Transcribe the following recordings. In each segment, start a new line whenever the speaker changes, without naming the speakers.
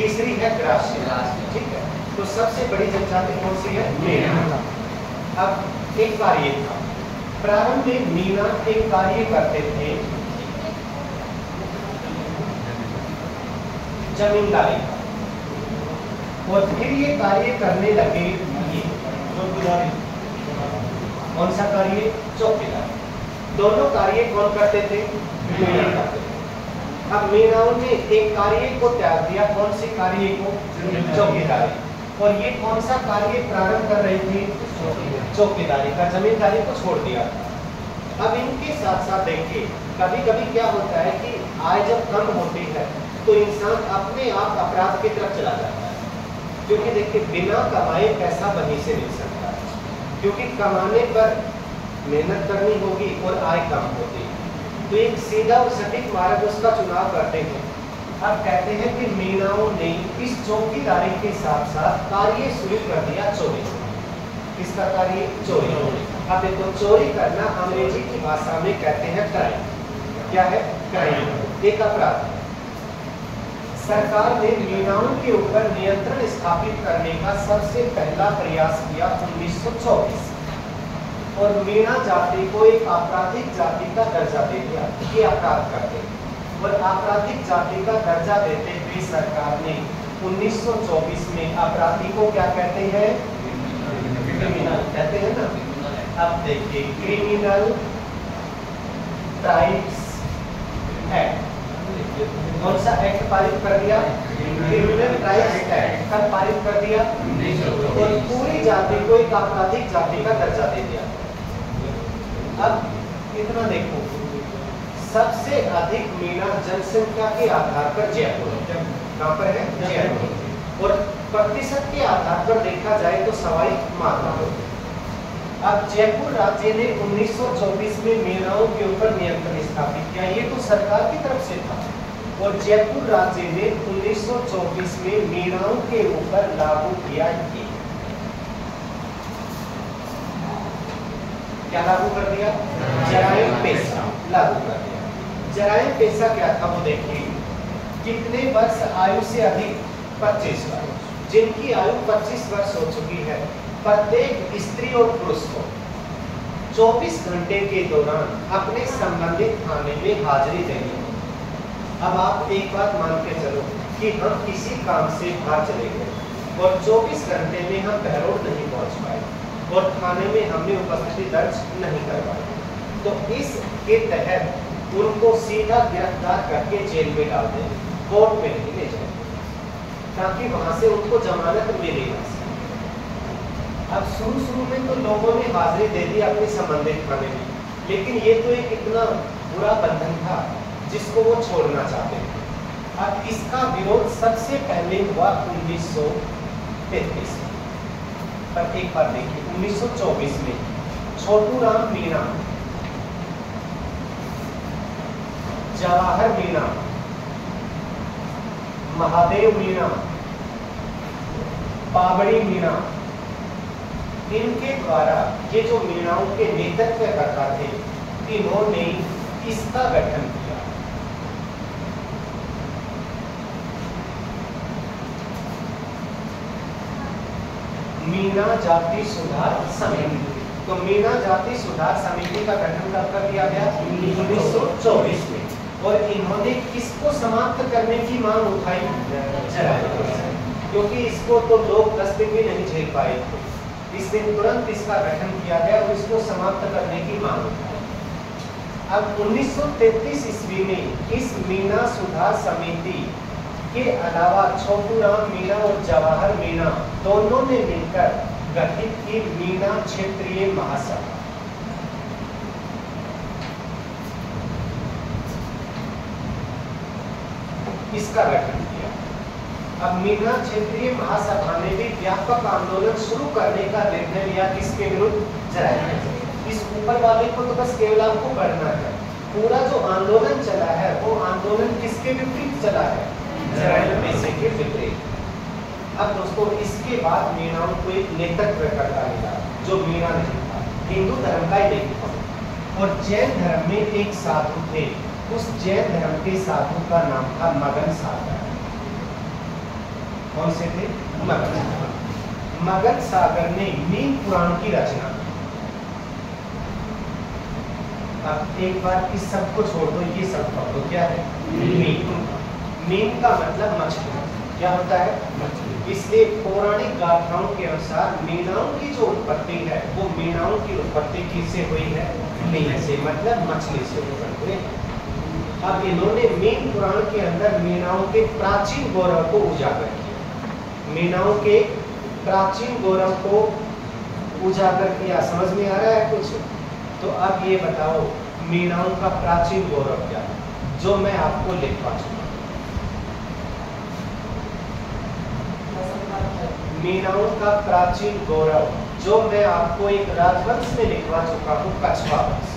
तीसरी है ग्रास्य। ठीक है, तो सबसे बड़ी जनजाति कौन सी है? मीना। अब एक कार्य था, प्रारंभ में मीना एक कार्य करते थे जमींदारी का, और फिर ये कार्य करने लगे चौकीदारी। कौन सा कार्य? चौकीदारी। दोनों कार्य कौन करते थे? मीना करते थे। अब मीनाओं ने एक कार्य को त्याग दिया, कौन सी कार्य को? चौकीदारी। और ये कौन सा कार्य प्रारंभ कर रही थी? चौकीदारी का, जमींदारी को छोड़ दिया। अब इनके साथ साथ देखिए, कभी कभी क्या होता है कि आय जब कम होती है तो इंसान अपने आप अपराध की तरफ चला जाता है, क्योंकि देखिए बिना कमाए पैसा वहीं से मिल सकता है, क्योंकि कमाने पर मेहनत करनी होगी और आय कम होती है, तो एक सीधा और सटीक मार्ग उसका चुनाव करते हैं। अब कहते हैं कि मीनाओं ने इस चौकीदारी के साथ साथ कार्य शुरू कर दिया चोरी। किसका कार्य? चोरी। अब देखो, चोरी करना अंग्रेजी की भाषा में कहते हैं क्राइम। क्या है? क्राइम, एक अपराध। सरकार ने मीनाओं के ऊपर नियंत्रण स्थापित करने का सबसे पहला प्रयास किया 1924, और मीना जाति को एक आपराधिक जाति का दर्जा दे दिया। ये अपराध करते, और आपराधिक जाति का दर्जा देते हुए सरकार ने 1924 में अपराधी को क्या कहते हैं? क्रिमिनल कहते हैं ना। अब देखिए, क्रिमिनल ट्राइब्स एक्ट, कौन सा एक्ट पारित कर दिया? Criminal tribes act. कब पारित कर दिया? और पूरी जाति को एक आपराधिक जाति का दर्जा दे दिया। अब इतना देखो, सबसे अधिक मीना जनसंख्या के आधार पर जयपुर, कहां पर है? जयपुर। और प्रतिशत के आधार पर देखा जाए तो सवाई माधोपुर। अब जयपुर राज्य ने 1924 में मीनाओं के ऊपर नियंत्रण स्थापित किया, ये तो सरकार की तरफ से था, और जयपुर राज्य ने 1924 में मीनाओं के ऊपर लागू किया ये। क्या लागू कर दिया? जराइम पेशा लागू कर दिया। जराइम पेशा क्या था वो देखिए, कितने वर्ष आयु से अधिक? 25 वर्ष। जिनकी आयु 25 वर्ष हो चुकी है, प्रत्येक स्त्री और पुरुष को 24 घंटे के दौरान अपने संबंधित थाने में हाजिरी देनी है। अब आप एक बात मान के चलो कि हम किसी काम से बाहर चले गए और 24 घंटे में हम बहरोड नहीं पहुंच पाए और थाने में हमने उपस्थिति दर्ज नहीं करवाई, तो इसके तहत उनको सीधा गिरफ्तार करके जेल में डाल दें, कोर्ट में नहीं ले जाए, ताकि वहां से उनको जमानत मिले ना। अब शुरू में तो लोगों ने हाजिरी दे दी अपने संबंधित थाने में, लेकिन ये तो एक इतना बुरा बंधन था जिसको वो छोड़ना चाहते थे। अब इसका विरोध सबसे पहले हुआ 1933 में। पर एक बार देखिए, 1924 में छोटू राम मीणा, जवाहर मीणा, महादेव मीणा, पाबड़ी मीणा, इनके द्वारा ये जो मीणाओं के नेतृत्व करता थे, इन्होंने इसका गठन किया। मीणा जाति सुधार समिति। तो मीणा जाति सुधार समिति का गठन कब कर दिया गया? 1924 में। और इन्होंने किसको समाप्त करने की मांग उठाई? क्योंकि इसको तो लोग 10 दिन भी नहीं झेल पाए थे, इस दिन तुरंत इसका गठन किया गया और इसको समाप्त करने की मांग उठाई। अब 1933 ईस्वी में इस मीणा सुधार समिति के अलावा छोटू राम मीणा और जवाहर मीणा दोनों ने मिलकर गठित की मीणा क्षेत्रीय महासभा। इसका गठन किया। अब मीणा क्षेत्रीय महासभा ने भी व्यापक आंदोलन शुरू करने का निर्णय लिया। किसके विरुद्ध? जराइम। इस ऊपर वाले को तो बस केवल आपको पढ़ना है, पूरा जो आंदोलन चला है वो आंदोलन किसके विपरीत चला है? जराइम पेशे के विपरीत। अब दोस्तों, इसके बाद मीणाओं को एक नेतृत्व करता मिला जो मीणा नहीं था, हिंदू धर्म का ही नहीं था। और जैन धर्म में एक साधु थे, उस जैन धर्म के साधु का नाम था मगन सागर। कौन से थे? मगध सागर। मगध सागर ने मीन पुराण की रचना। अब एक बार इस सब को छोड़ दो, ये सब पढ़ो, क्या है? मीन। मीन का मतलब मछली। क्या होता है? मछली। इसलिए पौराणिक गाथाओं के अनुसार मीनाओं की जो उत्पत्ति है वो मीनाओं की उत्पत्ति किससे हुई है? मीन से, मतलब मछली से उत्पन्न हुए। अब इन्होंने मीन पुराण के अंदर मीनाओं के प्राचीन गौरव को उजागर किया। मीनाओं के प्राचीन गौरव को उजागर किया। समझ में आ रहा है कुछ? तो अब ये बताओ मीनाओं का प्राचीन गौरव क्या है, जो मैं आपको लिखवा चुका। मीनाओं का प्राचीन गौरव जो मैं आपको एक राजवंश में लिखवा चुका हूँ, कछवा वंश।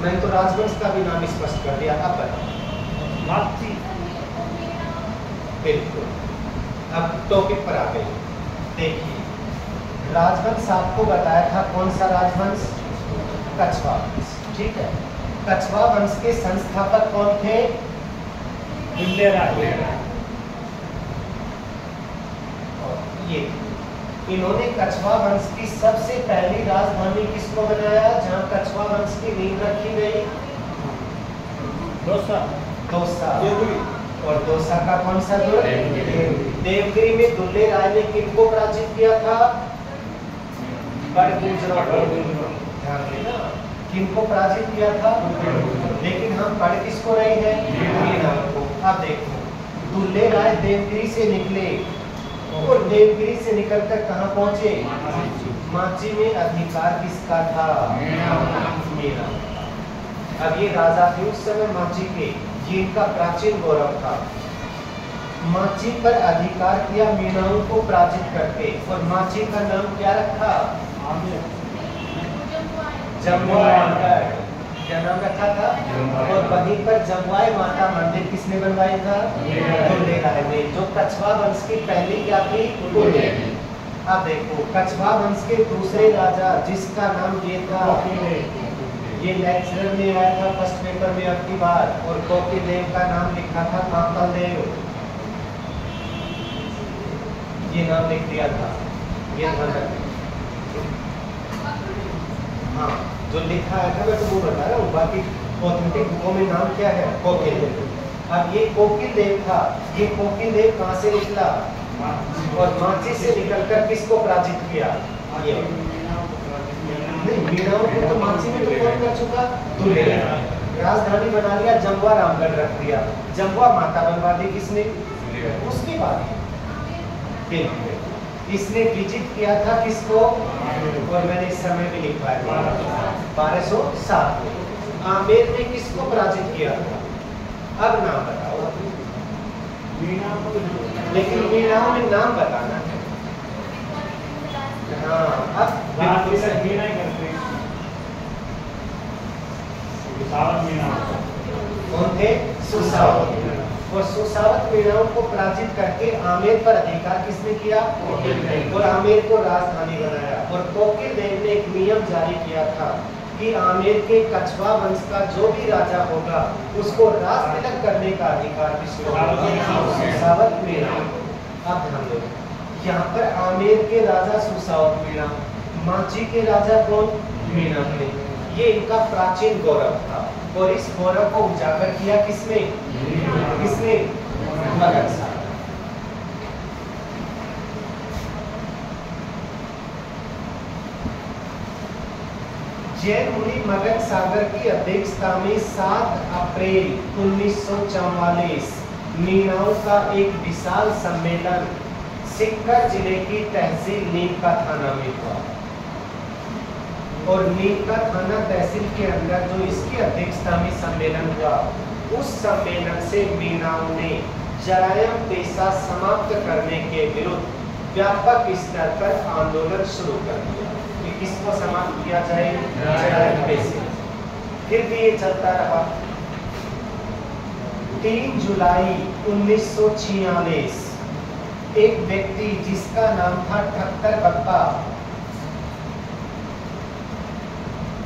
मैंने तो राजवंश का भी नाम स्पष्ट कर दिया। अब बताओ। बिल्कुल। अब टॉपिक पर आ गए। देखिए, राजवंश आपको बताया था, कौन सा राजवंश? कछवा वंश। ठीक है। कछवा वंश के संस्थापक कौन थे? ये इन्होंने कछवा वंश की सबसे पहली राजधानी किसको बनाया, जहां कछवा वंश की नींव रखी गई? दौसा। और दौसा का कौन सा दुर्ग? देवगिरी में दुल्ले राय ने किनको पराजित किया था? बड़गुजरों को। ध्यान देना, किनको पराजित किया था? लेकिन हम पढ़ किसको रहे हैं? को। अब देखो, दुल्ले राय देवगिरी से निकले और देवगिरी से निकलकर कहां पहुंचे? माची में अधिकार किसका था? मेरा। अब ये राजा थे उस समय माची के, जिनका प्राचीन गौरव था। माची पर अधिकार किया मीनाओं को पराजित करके, और माची का नाम क्या रखा? जम्वाई। क्या नाम रखा था? और वहीं पर जम्वाई माता मंदिर किसने बनवाया था? दुल्ले राय ने, जो कछवा वंश की पहली क्या थी? अब देखो, कछवा वंश के दूसरे राजा जिसका नाम ये था, ये लेक्चरर में आया था फर्स्ट पेपर में अब की बार, और कोकिल देव का नाम लिखा था काकल देव। ये नाम लिख दिया था, ये ध्यान रखना। हाँ, जो लिखा है था मैं तो वो बता रहा हूँ, बाकी ऑथेंटिक बुकों में नाम क्या है? कोकिल देव। अब ये कोकिल देव था, ये कोकिल देव कहाँ से निकला? और माची से निकलकर किसको पराजित किया? ये नहीं, मीनाओं को तो माची में तो कौन कर चुका? दुल्ले राय। राजधानी बना लिया, जमवा रामगढ़ रख दिया। जमवा माता बनवा दी किसने? उसके बाद इसने विजिट किया था किसको? और मैंने इस समय भी लिखवाया 1207 में। आमेर ने किसको पराजित किया था? अब नाम बताओ। लेकिन मीनाओं में नाम बताना है। हाँ, अब कौन थे? सुसावत। और सुसावत मीनाओं को पराजित करके आमेर पर अधिकार किसने किया? और आमेर को राजधानी बनाया। और कोकिल देव ने एक नियम जारी किया था कि आमेर के कछवा वंश का जो भी राजा होगा उसको राज तिलक करने का अधिकार किसको? सुसावत मीना। अब ध्यान दो, यहाँ पर आमेर के राजा सुसावत मीना, माची के राजा कौन? मीना थे। ये इनका प्राचीन गौरव था, और इस गौरव को उजागर किया किसने? किसने? मगध सागर। जैन मुनि मगध सागर की अध्यक्षता में 7 अप्रैल 1944 मीनाओं का एक विशाल सम्मेलन सिक्कर जिले की तहसील नीमका थाना में हुआ। और नीमका थाना तहसील के अंदर जो इसकी अध्यक्षता में सम्मेलन हुआ, उस सम्मेलन से मीनाओं ने जरायम पेशा समाप्त करने के विरुद्ध व्यापक स्तर पर आंदोलन शुरू कर दिया कि किसको समाप्त किया जाए? जरायम पेशे। फिर भी ये चलता रहा। 3 जुलाई 1946 एक व्यक्ति जिसका नाम था ठक्कर बप्पा,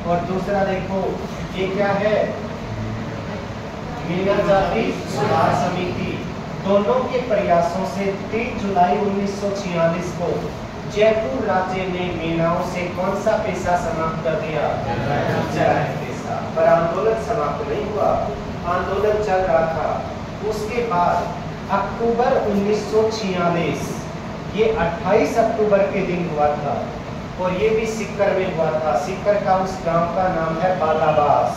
और दूसरा देखो ये क्या है? मीना जाति सुधार समिति, दोनों दोनों के प्रयासों से 3 जुलाई 1946 को जयपुर राज्य ने मीणाओं से कौन सा पेशा समाप्त कर दिया? चराई पेशा। पर आंदोलन समाप्त नहीं हुआ, आंदोलन चल रहा था। उसके बाद अक्टूबर 1946, ये 28 अक्टूबर के दिन हुआ था और ये भी सीकर में हुआ था। सीकर का उस गांव का नाम है बालाबास।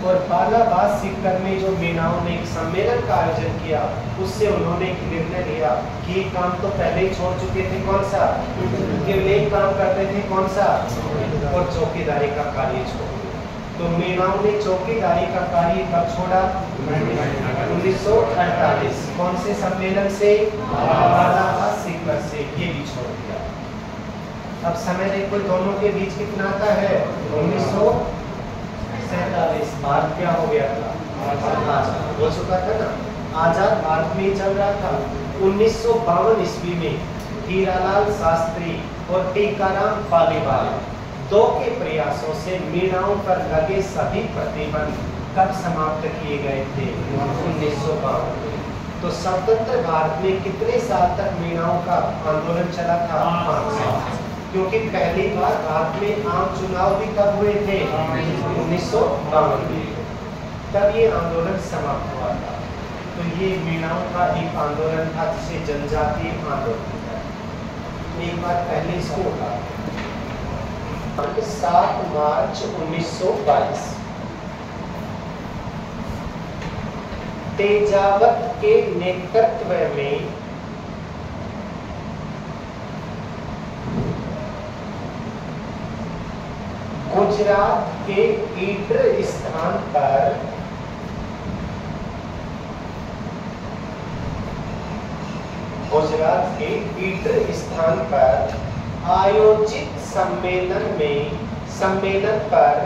और बालाबास सीकर में जो मीणाओं ने एक सम्मेलन का आयोजन किया, उससे उन्होंने एक निर्णय लिया कि ये काम तो पहले ही छोड़ चुके थे, कौन सा? केवल एक काम करते थे, कौन सा? और चौकीदारी का कार्य छोड़। तो मीणाओं ने चौकीदारी का कार्य कब छोड़ा? 1948। कौन से सम्मेलन से? बालाबास सीकर से। ये भी छोड़ दिया। अब समय देखो दोनों के बीच कितना आता है? 1947। भारत क्या हो गया था? आजाद हो चुका था ना। आजाद भारत में चल रहा था। 1952 ईस्वी में हीरालाल शास्त्री और टीकाराम पालीवाल दो के प्रयासों से मीणाओं पर लगे सभी प्रतिबंध कब समाप्त किए गए थे? 1952। तो स्वतंत्र भारत में कितने साल तक मीणाओं का आंदोलन चला था? 5 साल। क्योंकि पहली बार भारत में आम चुनाव भी कब हुए थे? 1952 में। तब ये आंदोलन समाप्त हुआ था। तो ये मीणाओं का एक आंदोलन था जिसे जनजातीय आंदोलन था। एक बार पहले इसको उठा 7 मार्च 1922 तेजावत के नेतृत्व में गुजरात के ईडर स्थान पर आयोजित सम्मेलन पर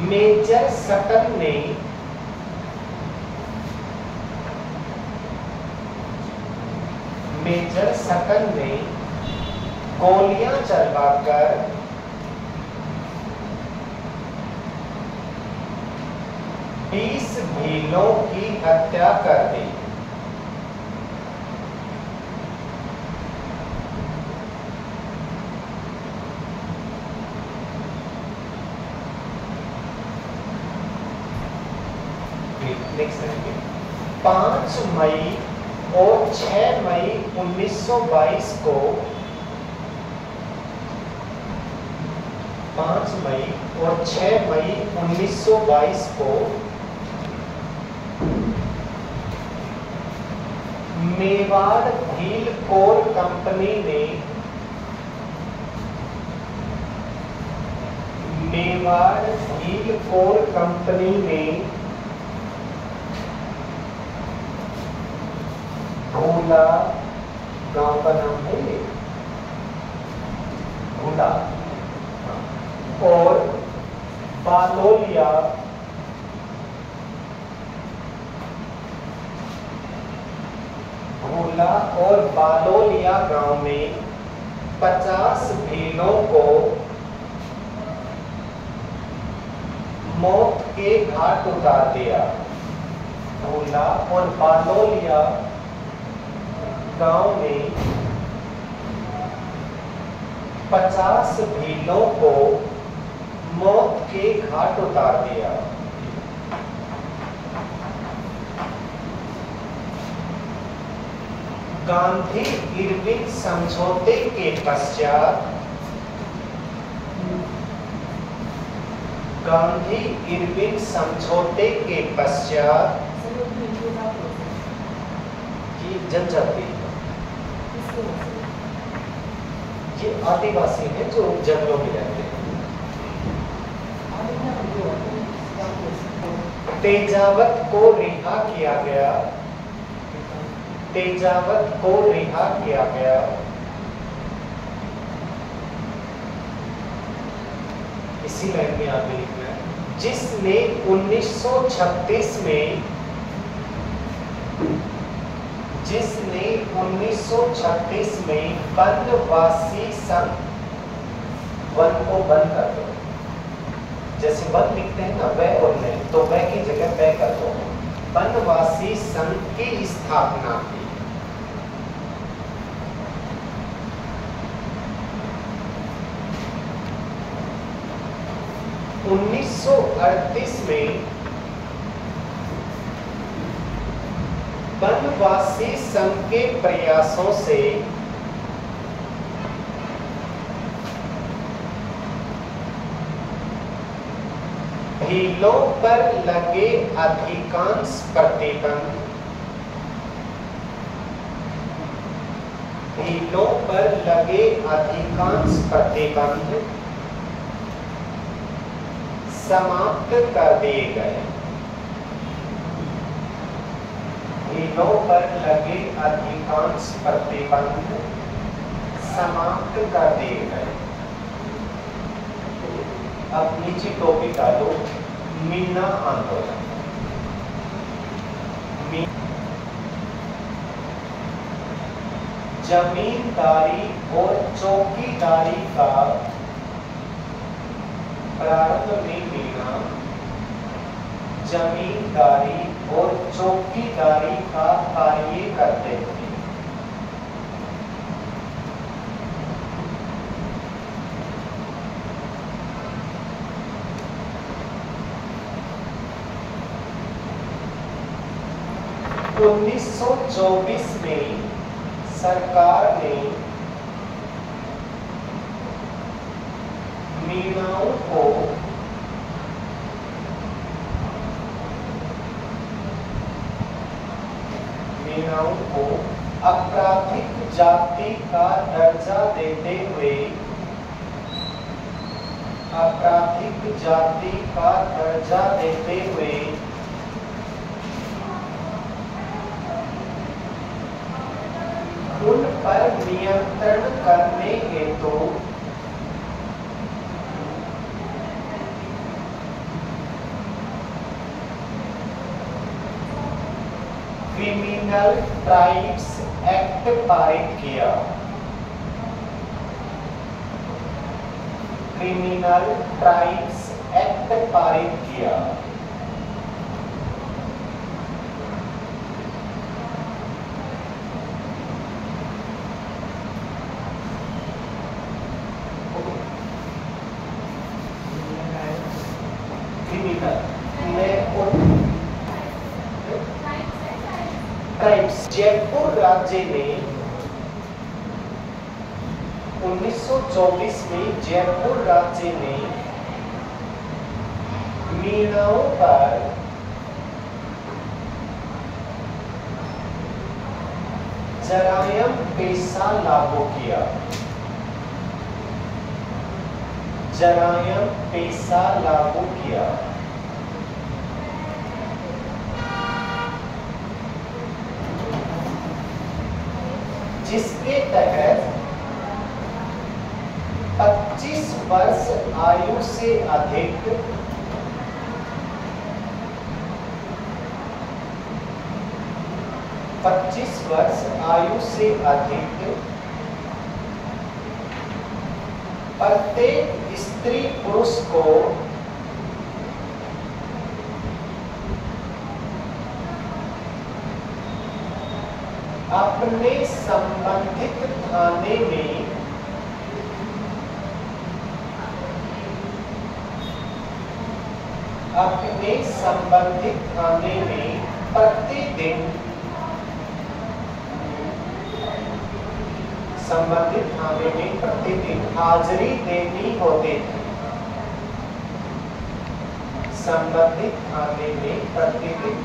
मेजर सटन ने गोलियां चलवाकर 20 भीलों की हत्या कर दी। नेक्स्ट 5 मई और 6 मई 1922 को 5 मई और 6 मई 1922 को मेवाड़ भील कोर कंपनी ने भूला गांव का नाम है ये, भूला, और बालोलिया गांव में 50 भीलों को मौत के घाट उतार दिया। भूला और बालोलिया गांव में 50 भीलों को मौत के घाट उतार दिया। गांधी इरविन समझौते के पश्चात ये जनजाति, ये आदिवासी हैं जो जंगलों में रहते हैं। तेजावत को रिहा किया गया। इसी लाइन में आगे लिखना है, जिसने 1936 में वनवासी संघ, वन को बंद कर दो, जैसे वन लिखते हैं ना वह और नहीं, तो वह की जगह वह कर दो। वनवासी संघ की स्थापना की। 1938 में वनवासी संघ के प्रयासों से भीलों पर लगे अधिकांश प्रतिबंध भीलों पर लगे अधिकांश प्रतिबंध समाप्त कर दिए गए। भीलों पर लगे अधिकांश प्रतिबंध समाप्त कर दिए गए। अब नीचे टॉपिक डालो, मीना आंदोलन। जमींदारी और चौकीदारी का प्रारंभ में मीना जमींदारी और चौकीदारी का कार्य करते थे। उन्नीस 1924 में सरकार ने मीणाओं को आपराधिक जाति का दर्जा देते हुए उन पर नियंत्रण करने हेतु क्रिमिनल ट्राइब्स एक्ट पारित किया। क्रिमिनल ट्राइब्स एक्ट पारित किया। जयपुर राज्य में 1924 में जयपुर राज्य में मीणाओं पर जरायम पेशा लागू किया। जरायम पेशा लागू किया। जिसके तहत 25 वर्ष आयु से अधिक 25 वर्ष आयु से अधिक प्रत्येक स्त्री पुरुष को अपने संबंधित थाने में प्रतिदिन हाजिरी देनी होती थी। संबंधित थाने में प्रतिदिन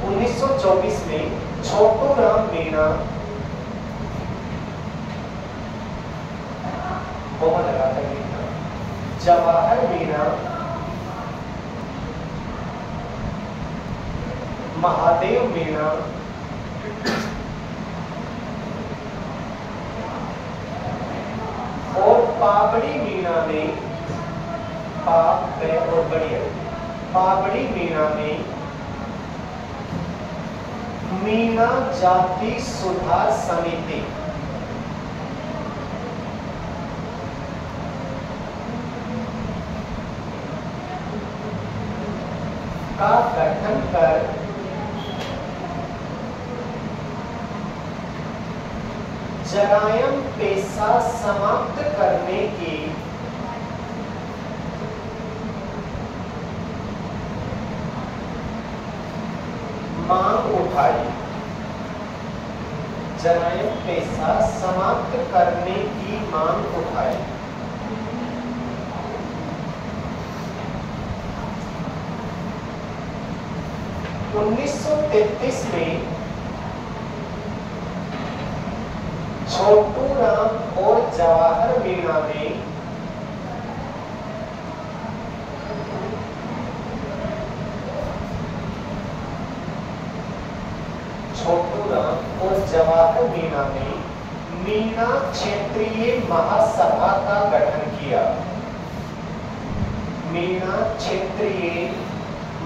1924 में छोटू राम मीणा जवाहर मीणा, महादेव मीणा, और पाबड़ी मीणा ने और बढ़िया बावड़ी मीणा में मीणा जाति सुधार समिति का गठन कर जरायम पेशा समाप्त करने की मांग उठाई। जरायम पेशा समाप्त करने की मांग उठाई। उन्नीस सौ 33 में छोटू राम और जवाहर मीणा ने जवाहर मीणा ने मीणा क्षेत्रीय महासभा का गठन किया। मीणा क्षेत्रीय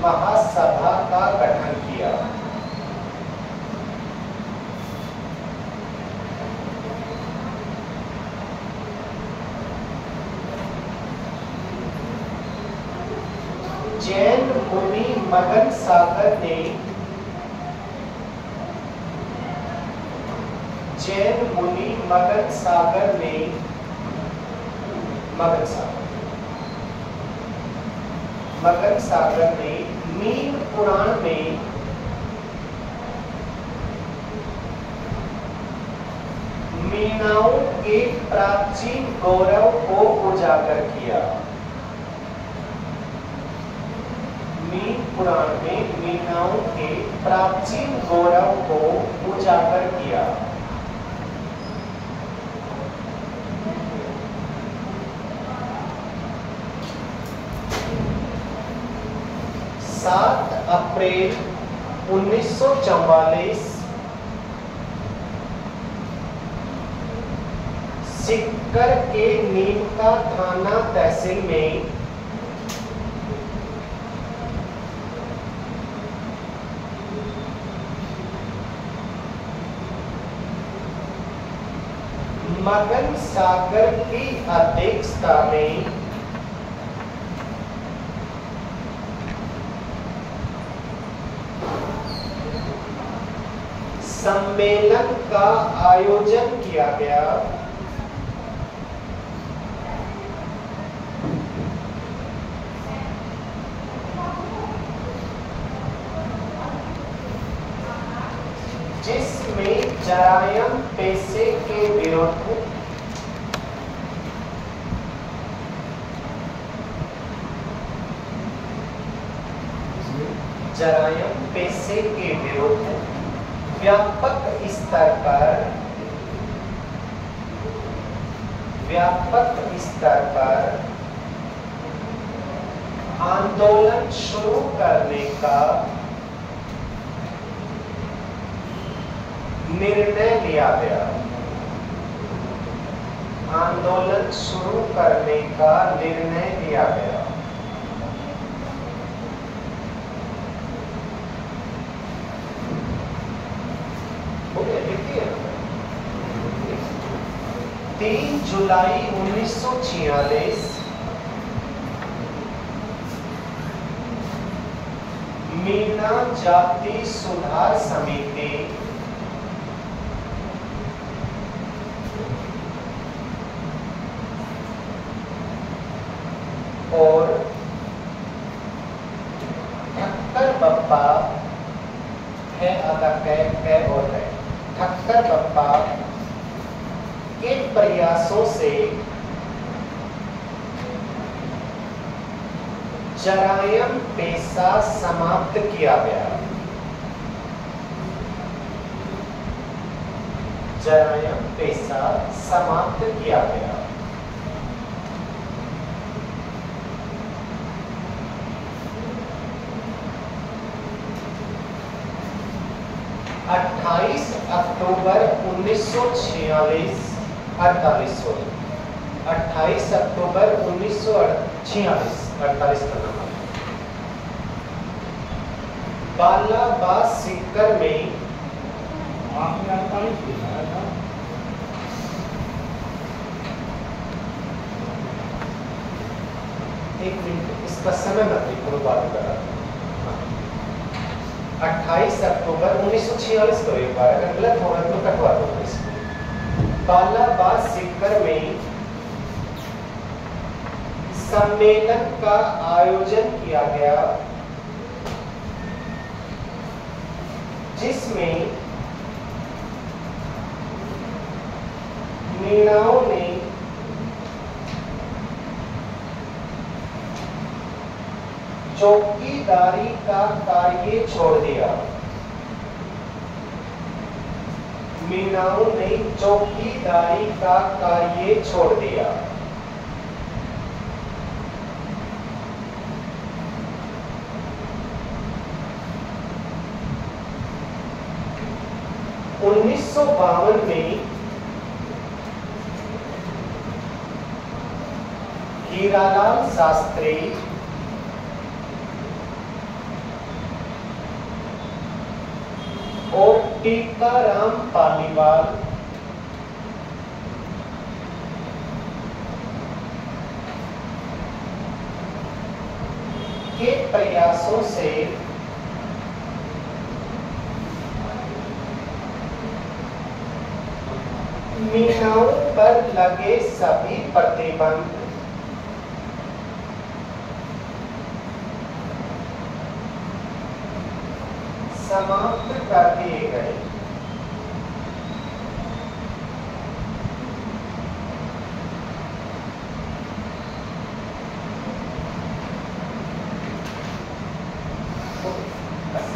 महासभा का गठन किया। जैन मुनि मगन सागर ने मगन सागर ने मीन पुराण में मीणाओं के प्राचीन गौरव को उजागर किया। मीन पुराण में मीणाओं के प्राचीन गौरव को उजागर किया। सात अप्रैल 1944 सिक्कर के नीमका थाना तहसील में मगन सागर की अध्यक्षता में सम्मेलन का आयोजन किया गया। जिसमें जरायम पेशे के विरुद्ध व्यापक स्तर पर आंदोलन शुरू करने का निर्णय लिया गया। आंदोलन शुरू करने का निर्णय लिया गया। 3 जुलाई 1946 मीणा जाति सुधार समिति और ठक्कर बप्पा है आधा कै और है ठक्कर बप्पा के प्रयासों से जरायम पेशा समाप्त किया गया। जरायम पेशा समाप्त किया गया। अक्टूबर 1946 28 अक्टूबर 1946 48 का नाम बालाबाद सीकर में
आपने 48 दिखाया था।
एक मिनट, इसका समय मत लिखो, बात कर रहा हूं। 28 अक्टूबर 1946 को, एक बार अगर गलत होगा तो कटवा दूंगा इसको। बालाबाद सीकर में सम्मेलन का आयोजन किया गया जिसमें मीणाओं ने चौकीदारी का कार्य छोड़ दिया। मीणाओं ने चौकीदारी का कार्य छोड़ दिया। उन्नीस सौ 52 में हीरालाल शास्त्री और टीकाराम पालीवाल के प्रयासों से मीणाओं पर लगे सभी प्रतिबंध समाप्त कर दिए गए। बस